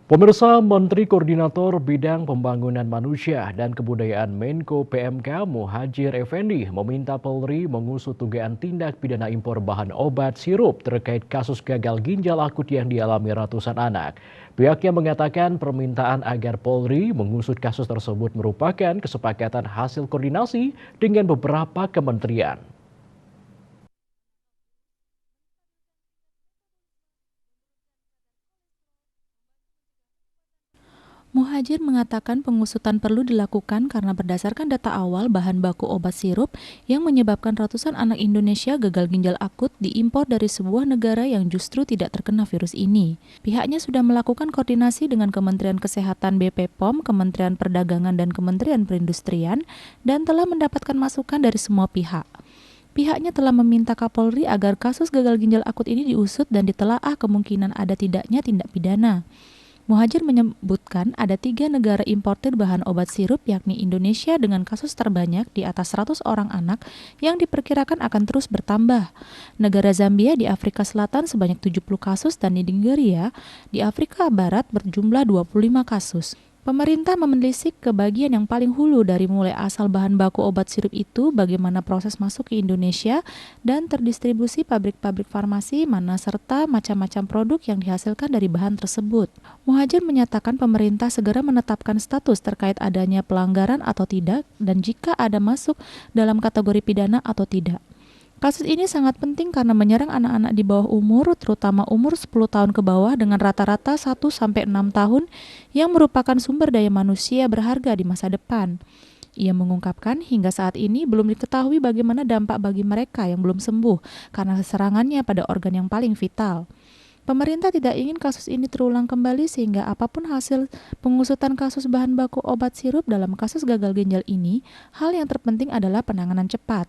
Pemirsa, Menteri Koordinator Bidang Pembangunan Manusia dan Kebudayaan Menko PMK Muhadjir Effendi meminta Polri mengusut dugaan tindak pidana impor bahan obat sirup terkait kasus gagal ginjal akut yang dialami ratusan anak. Pihaknya mengatakan permintaan agar Polri mengusut kasus tersebut merupakan kesepakatan hasil koordinasi dengan beberapa kementerian. Muhadjir mengatakan pengusutan perlu dilakukan karena berdasarkan data awal bahan baku obat sirup yang menyebabkan ratusan anak Indonesia gagal ginjal akut diimpor dari sebuah negara yang justru tidak terkena virus ini. Pihaknya sudah melakukan koordinasi dengan Kementerian Kesehatan BP POM, Kementerian Perdagangan dan Kementerian Perindustrian dan telah mendapatkan masukan dari semua pihak. Pihaknya telah meminta Kapolri agar kasus gagal ginjal akut ini diusut dan ditelaah kemungkinan ada tidaknya tindak pidana. Muhadjir menyebutkan ada 3 negara importir bahan obat sirup yakni Indonesia dengan kasus terbanyak di atas 100 orang anak yang diperkirakan akan terus bertambah. Negara Zambia di Afrika Selatan sebanyak 70 kasus dan di Nigeria di Afrika Barat berjumlah 25 kasus. Pemerintah menelisik ke bagian yang paling hulu dari mulai asal bahan baku obat sirup itu, bagaimana proses masuk ke Indonesia dan terdistribusi pabrik-pabrik farmasi mana serta macam-macam produk yang dihasilkan dari bahan tersebut. Muhadjir menyatakan pemerintah segera menetapkan status terkait adanya pelanggaran atau tidak dan jika ada masuk dalam kategori pidana atau tidak. Kasus ini sangat penting karena menyerang anak-anak di bawah umur, terutama umur 10 tahun ke bawah dengan rata-rata 1-6 tahun yang merupakan sumber daya manusia berharga di masa depan. Ia mengungkapkan hingga saat ini belum diketahui bagaimana dampak bagi mereka yang belum sembuh karena serangannya pada organ yang paling vital. Pemerintah tidak ingin kasus ini terulang kembali sehingga apapun hasil pengusutan kasus bahan baku obat sirup dalam kasus gagal ginjal ini, hal yang terpenting adalah penanganan cepat.